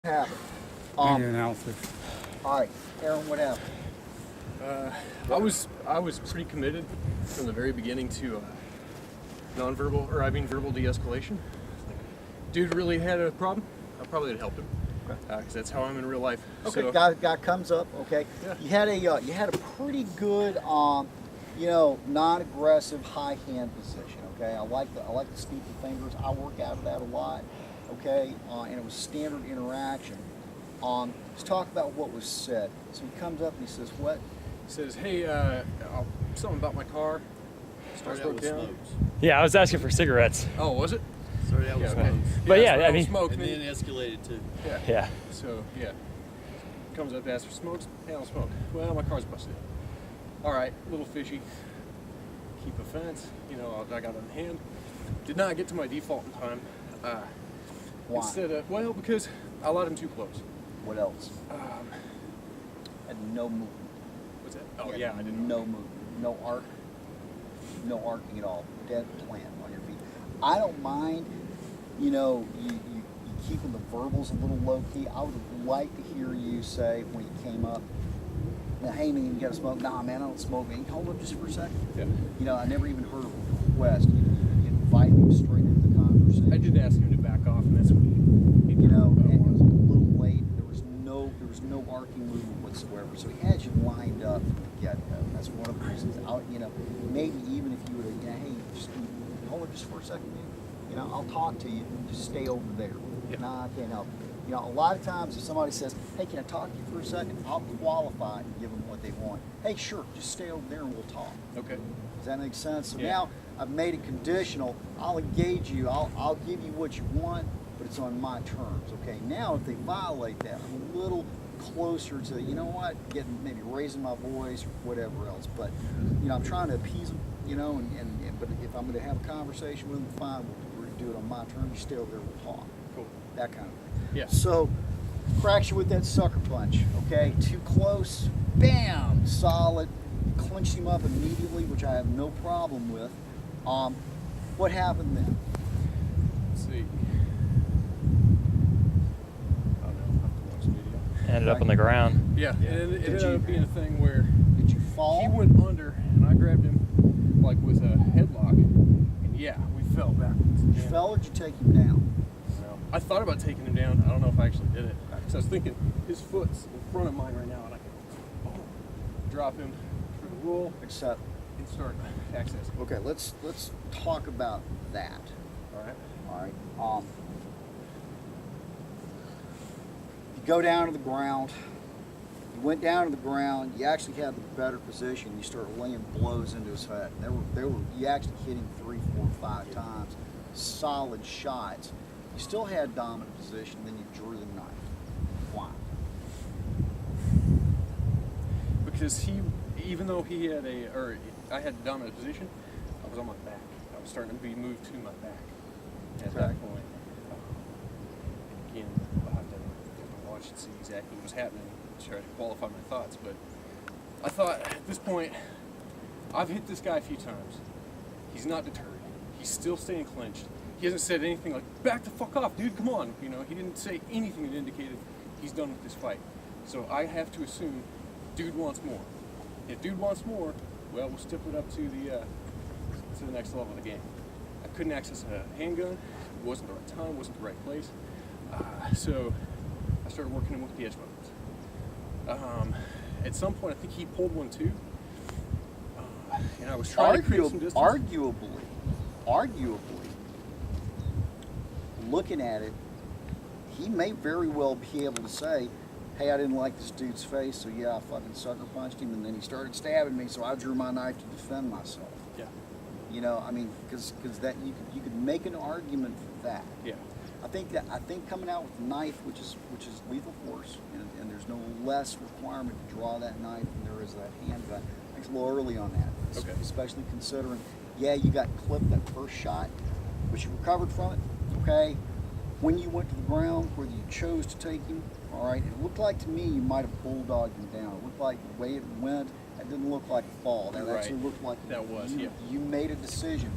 happened? Video analysis. All right, Aaron, what happened? I was pretty committed from the very beginning to verbal de-escalation. Dude really had a problem. I probably would help him because that's how I'm in real life. Okay, So, guy comes up. Okay, Yeah. you had a pretty good non-aggressive high hand position. Okay, I like the steep the fingers. I work out of that a lot. Okay, and it was standard interaction. Let's talk about what was said. So he comes up and he says, "What?" He says, "Hey, something about my car." Started out with smokes. Yeah, I was asking for cigarettes. Oh, was it? Started out with Yeah, okay. smokes. But yeah, started I with mean- smoke, And then escalated to. Yeah. So yeah, comes up, asks for smokes. Hey, I don't smoke. Well, my car's busted. All right, little fishy. Keep a fence. I got it in hand. Did not get to my default in time. Why? Because I let him too close. What else? Had no movement. What's that? Oh Had yeah, I didn't. No movement. No arc. No arcing at all. Dead plant on your feet. I don't mind. You keeping the verbals a little low key. I would like to hear you say when he came up, "Now, hey man, you got to smoke?" "Nah, man, I don't smoke." "Man, hold up just for a second." Yeah. I never even heard of a request. You invite him straight into the conversation. I did ask him to back off, and that's what he And it was a little late. There was no arcing movement whatsoever. So he had you lined up from the get-go. That's one of the reasons. Maybe even if you would have, hey, just hold it just for a second, man. I'll talk to you. Just stay over there. Yeah. Nah, I can't help you. A lot of times if somebody says, "Hey, can I talk to you for a second?" I'll qualify and give them what they want. "Hey, sure, just stay over there and we'll talk." Okay. Does that make sense? So Yeah. now I've made it conditional. I'll engage you. I'll give you what you want, but it's on my terms. Okay. Now if they violate that, I'm a little closer to getting maybe raising my voice or whatever else. But I'm trying to appease them. But if I'm going to have a conversation with them, fine. We'll do it on my terms. You stay over there. We'll talk. Cool. That kind of thing. Yeah. So cracks you with that sucker punch. Okay. Too close. Bam. Solid. Clinched him up immediately, which I have no problem with. What happened then? Let's see. I don't know. I'll have to watch the video. Ended up on the ground. Yeah. Yeah. It Did ended you- up being a thing where Did you fall? he went under, and I grabbed him with a headlock, and yeah, we fell backwards. You fell or did you take him down? I thought about taking him down. I don't know if I actually did it. So I was thinking, his foot's in front of mine right now, and I can drop him through the roll Except, and start accessing. okay, let's talk about that. All right. All right. You go down to the ground. You went down to the ground. You actually had the better position. You started laying blows into his head. You actually hit him 3, 4, 5 times. Solid shots. You still had dominant position. Then you drew the knife. Why? Because even though I had the dominant position, I was on my back. I was starting to be moved to my back at that point. And again, I'll have to watch and see exactly what was happening to try to qualify my thoughts. But I thought at this point, I've hit this guy a few times. He's not deterred. He's still staying clenched. He hasn't said anything like, "Back the fuck off, dude, come on." He didn't say anything that indicated he's done with this fight. So I have to assume dude wants more. If dude wants more, well, we'll step it up to the next level of the game. I couldn't access a handgun. It wasn't the right time, wasn't the right place. So I started working him with the edge weapons. At some point, I think he pulled one too. And I was trying to create some distance. Arguably, looking at it, he may very well be able to say, "Hey, I didn't like this dude's face, so yeah, I fucking sucker punched him, and then he started stabbing me, so I drew my knife to defend myself." Yeah. Because that you could make an argument for that. Yeah. I think coming out with a knife, which is lethal force, and there's no less requirement to draw that knife than there is that handgun. I think it's a little early on that. Okay. Especially considering, you got clipped that first shot, but you recovered from it. Okay. When you went to the ground, whether you chose to take him, all right, it looked like to me you might have bulldogged him down. It looked like the way it went, that didn't look like a fall. That Right. actually looked like Yeah. you made a decision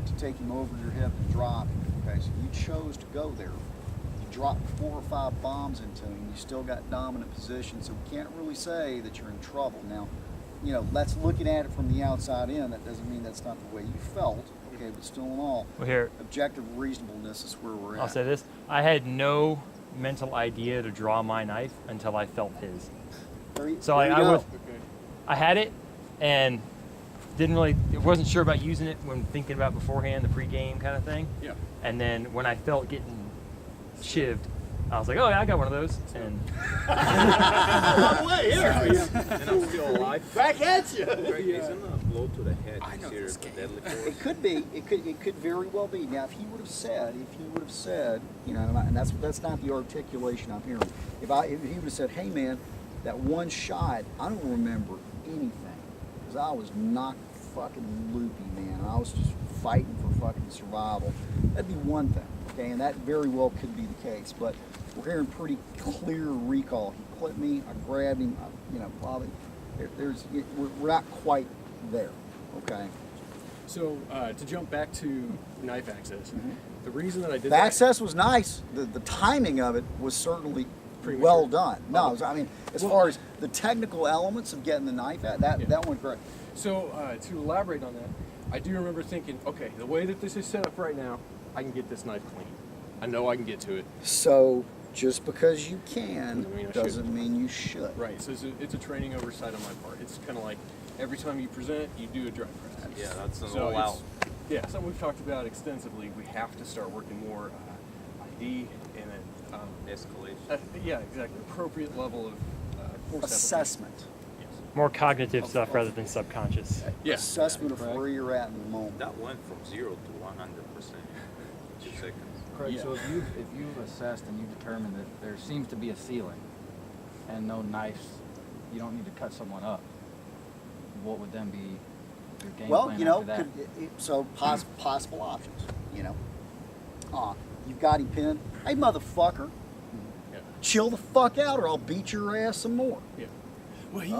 to take him over your hip and drop him. Okay, so you chose to go there. You dropped 4 or 5 bombs into him. You still got dominant position, so we can't really say that you're in trouble. Now, you know, that's looking at it from the outside in. That doesn't mean that's not the way you felt. Okay, but still in all, Well, here, objective reasonableness is where we're at. I'll say this. I had no mental idea to draw my knife until I felt his. So There you I go. was, I had it and wasn't sure about using it when thinking about beforehand, the pregame kind of thing. Yeah. And then when I felt getting shivved, I was like, oh yeah, I got one of those. And And I'm still alive. Back at you. Isn't a blow to the head I know considered this a game. deadly force? It could be. It could very well be. Now, if he would have said, you know, and that's not the articulation I'm hearing. If he would have said, hey man, that one shot, I don't remember anything because I was knocked fucking loopy, man. I was just fighting for fucking survival. That'd be one thing, okay, and that very well could be the case. But we're hearing pretty clear recall. He clipped me. I grabbed him. You know, probably we're not quite there, okay. So to jump back to knife access, Mm-hmm. the reason that I did The that, access was nice. The timing of it was certainly Premature. well done. No, I mean, as Well- far as the technical elements of getting the knife out, that went great. So to elaborate on that, I do remember thinking, okay, the way that this is set up right now, I can get this knife clean. I know I can get to it. So just because you can Doesn't mean I doesn't mean you should. Right. So it's a training oversight on my part. It's kind of like every time you present, you do a dry press. Yeah, that's an So all out. yeah, something we've talked about extensively. We have to start working more ID and then Escalation. yeah, exactly, appropriate level of force Assessment. application. Yes. more cognitive stuff rather than subconscious. Yeah. Assessment of Right. where you're at in the moment. That went from 0 to 100% in 2 seconds. Craig, Yeah. so if you've assessed and you've determined that there seems to be a ceiling and no knives, you don't need to cut someone up. What would then be your game Well, plan you know, after that? so possible options. You know, you've got him pinned. Hey, motherfucker, Yeah. chill the fuck out, or I'll beat your ass some more. Yeah. Well, he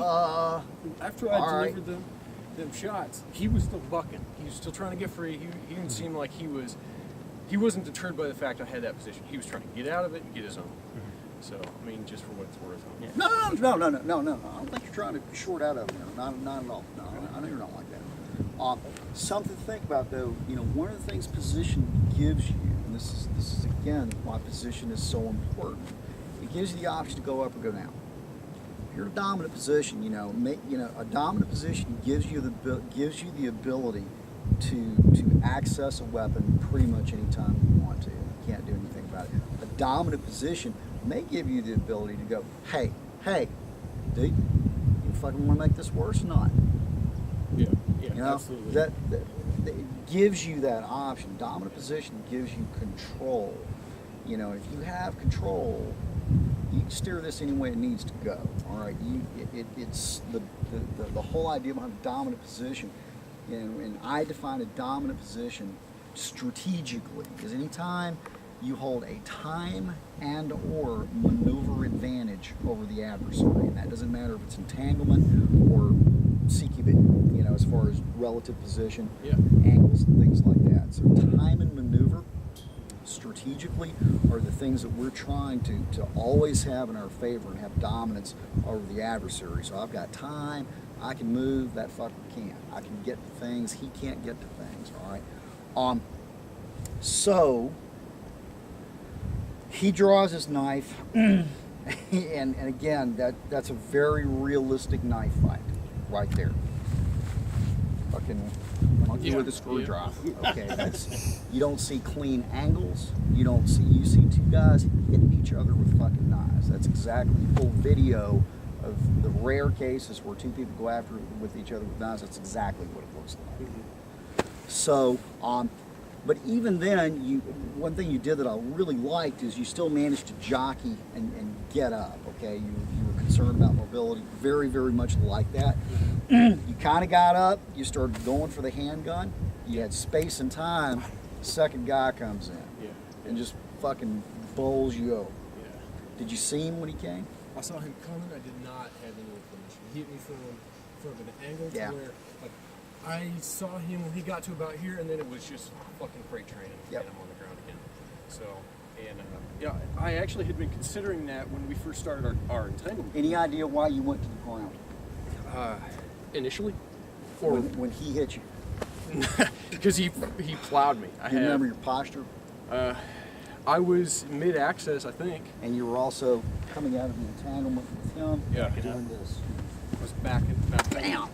after I all right. delivered them shots, he was still bucking. He was still trying to get free. He didn't seem like he wasn't deterred by the fact I had that position. He was trying to get out of it and get his own. So I mean, just for what it's worth. Yeah. No. I don't think you're trying to short out of it. No, not at all. No, I know you're not like that. Something to think about, though. You know, one of the things position gives you, and this is again why position is so important. It gives you the option to go up or go down. If you're in a dominant position, a dominant position gives you the ability to access a weapon pretty much any time you want to. You can't do anything about it. A dominant position may give you the ability to go, hey, dude, you fucking want to make this worse or not? Yeah. You know, Absolutely. that it gives you that option. Dominant position gives you control. You know, if you have control, you can steer this any way it needs to go. All right, it's the whole idea behind a dominant position. And I define a dominant position strategically is anytime you hold a time and or maneuver advantage over the adversary. And that doesn't matter if it's entanglement or CQB, as far as relative position, Yeah. angles and things like that. So time and maneuver strategically are the things that we're trying to always have in our favor and have dominance over the adversary. So I've got time, I can move, that fucker can't. I can get to things, he can't get to things, all right? So he draws his knife, and again, that's a very realistic knife fight right there. Fucking monkey Yeah. with a screwdriver. Okay, you don't see clean angles. You see two guys hitting each other with fucking knives. That's exactly the full video of the rare cases where two people go after with each other with knives. That's exactly what it looks like. So, but even then, one thing you did that I really liked is you still managed to jockey and get up, okay? You were concerned about mobility, very, very much like that. You kind of got up, you started going for the handgun, you had space and time, second guy comes in Yeah. and just fucking bowls you over. Yeah. Did you see him when he came? I saw him coming. I did not have any information. He hit me from an angle Yeah. to where like, I saw him when he got to about here, and then it was just fucking freight train, Yep. and I'm on the ground again. So And yeah, I actually had been considering that when we first started our entanglement. Any idea why you went to the ground Initially, when he hit you? because he plowed me. Do you remember your posture? I was mid-access, I think. And you were also coming out of the entanglement with him. Yeah. Doing this. I was backing. Bam! Okay.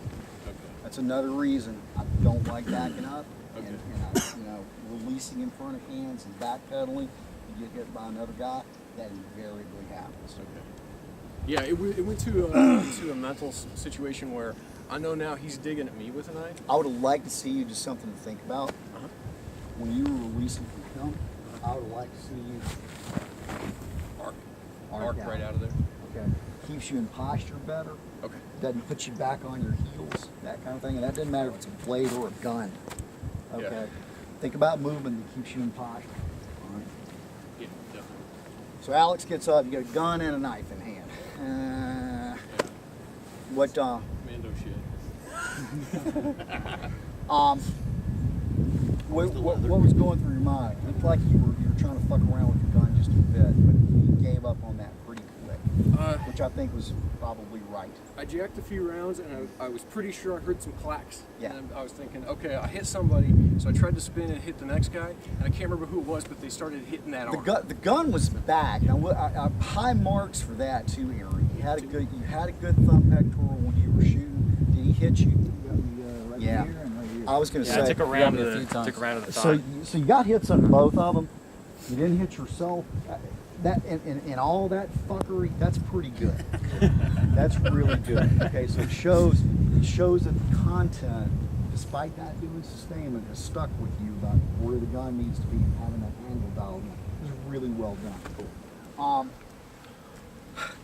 That's another reason I don't like backing up Okay. and releasing in front of hands and backpedaling. You get hit by another guy, that invariably happens. Okay. Yeah, it went to a mental situation where I know now he's digging at me with a knife. I would have liked to see you just something to think about. Uh-huh. When you were releasing from him, I would have liked to see you Arc out. right out of there. Okay. Keeps you in posture better. Okay. Doesn't put you back on your heels, that kind of thing. And that doesn't matter if it's a blade or a gun. Okay. Yeah. Think about movement that keeps you in posture. All right. Yeah, definitely. So Alex gets up. You got a gun and a knife in hand. What? Mando shit. What was going through your mind? It looked like you were trying to fuck around with your gun just a bit, but you gave up on that pretty quick, which I think was probably right. I jacked a few rounds and I was pretty sure I heard some clacks. Yeah. And I was thinking, okay, I hit somebody, so I tried to spin and hit the next guy, and I can't remember who it was, but they started hitting that arm. The gun was back. Now, I high marks for that too, Aaron. You had a good thumb pectoral when you were shooting. Did he hit you? Yeah. I was going to Yeah, say. I took a round me a of few the times. took a round of the So, thigh. so you got hits on both of them. You didn't hit yourself. That and all that fuckery. That's pretty good. That's really good. Okay, so it shows that the content, despite not doing sustainment, has stuck with you about where the gun needs to be and having that angle dialed in. It was really well done.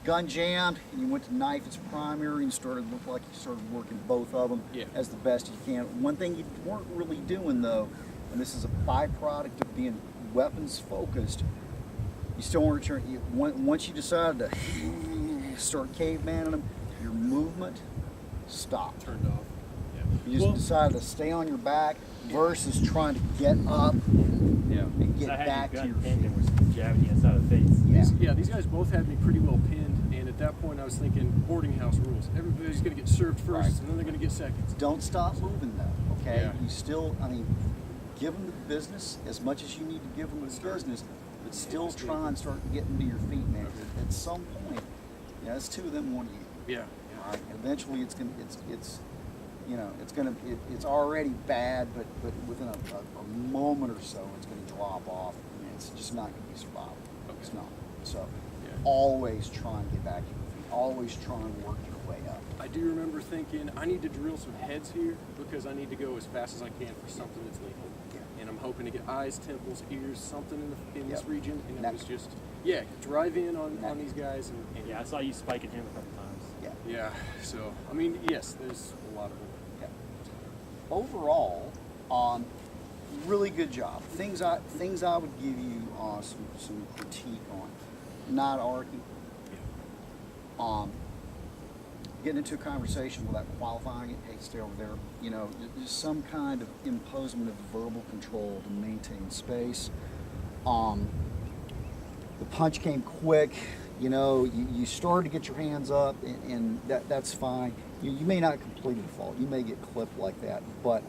Gun jammed, and you went to knife as primary and looked like you started working both of them Yeah. as the best you can. One thing you weren't really doing though, and this is a byproduct of being weapons focused, you still weren't turn. Once you decided to start cavemaning them, your movement stopped. Turned off. Yeah. You just decided to stay on your back versus trying to get up Yeah. and get I had back your to gun your pinned feet. and was jabbing you inside of the face. Yeah. Yeah, these guys both had me pretty well pinned, and at that point I was thinking boarding house rules. Everybody's gonna get served first, Right. and then they're gonna get seconds. Don't stop moving though, okay? Yeah. You still, give them the business as much as you need to give them the business, but still try and start getting to your feet, man. 'Cause at some point, it's two of them, one of you. Yeah. All right. Eventually, it's already bad, but within a moment or so, it's going to drop off. And it's just not going to be survivable. It's not. So, Yeah. always try and get back to your feet. Always try and work your way up. I do remember thinking I need to drill some heads here because I need to go as fast as I can for something that's lethal. Yeah. And I'm hoping to get eyes, temples, ears, something in this Yep. region. And Neck. it was just, drive in on Neck. these guys. And Yeah, I saw you spiking him a couple times. Yeah. yeah, so, I mean, yes, there's a lot of it. Yeah. Overall, really good job. Things I would give you some critique on. Not arguing. Getting into a conversation without qualifying it. Hey, stay over there. Just some kind of imposition of verbal control to maintain space. The punch came quick. You started to get your hands up, and that's fine. You may not complete a fault. You may get clipped like that, but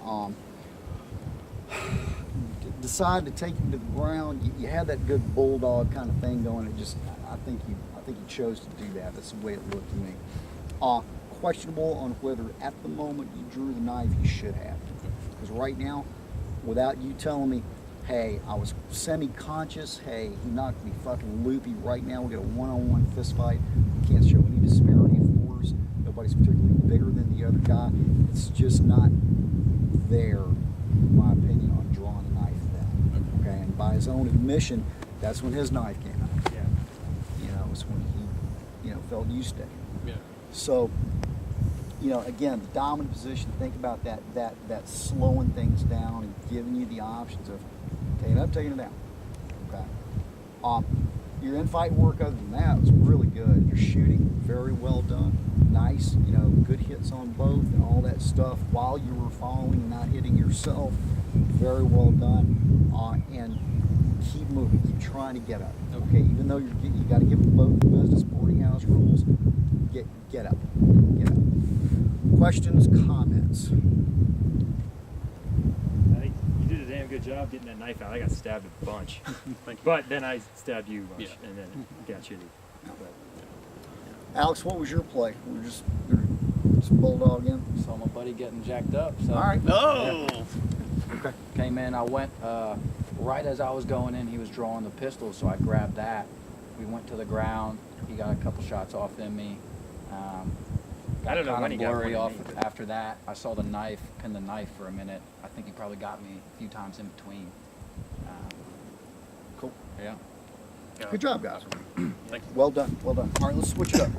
decide to take him to the ground. You had that good bulldog kind of thing going. I think you chose to do that. That's the way it looked to me. Questionable on whether at the moment you drew the knife you should have, because right now, without you telling me, hey, I was semi-conscious, hey, he knocked me fucking loopy right now, we got a one-on-one fist fight, you can't show any disparity of force, nobody's particularly bigger than the other guy, it's just not there, in my opinion, on drawing the knife then, okay, and by his own admission, that's when his knife came out, Yeah. it was when he, felt you sticking. Yeah. So, again, the dominant position, think about that slowing things down and giving you the options of taking it up, taking it down. Okay. Your in-fight work other than that was really good. Your shooting, very well done. Nice, good hits on both and all that stuff while you were falling and not hitting yourself. Very well done. And keep moving, keep trying to get up. Okay, even though you got to give them both business boarding house rules. Get up, get up. Questions, comments. I think you did a damn good job getting that knife out. I got stabbed a bunch. Thank you. But then I stabbed you a bunch, Yeah. and then got you. But Alex, what was your play? We're just bulldog in. Saw my buddy getting jacked up. So All right. No. came in. I went right as I was going in. He was drawing the pistol, so I grabbed that. We went to the ground. He got a couple shots off in me. I don't know kinda when he got blurry one off in me, but- after that. I saw the knife, pinned the knife for a minute. I think he probably got me a few times in between. Cool. Yeah. Good job, guys. Thank you. Well done. Well done. All right, let's switch it up.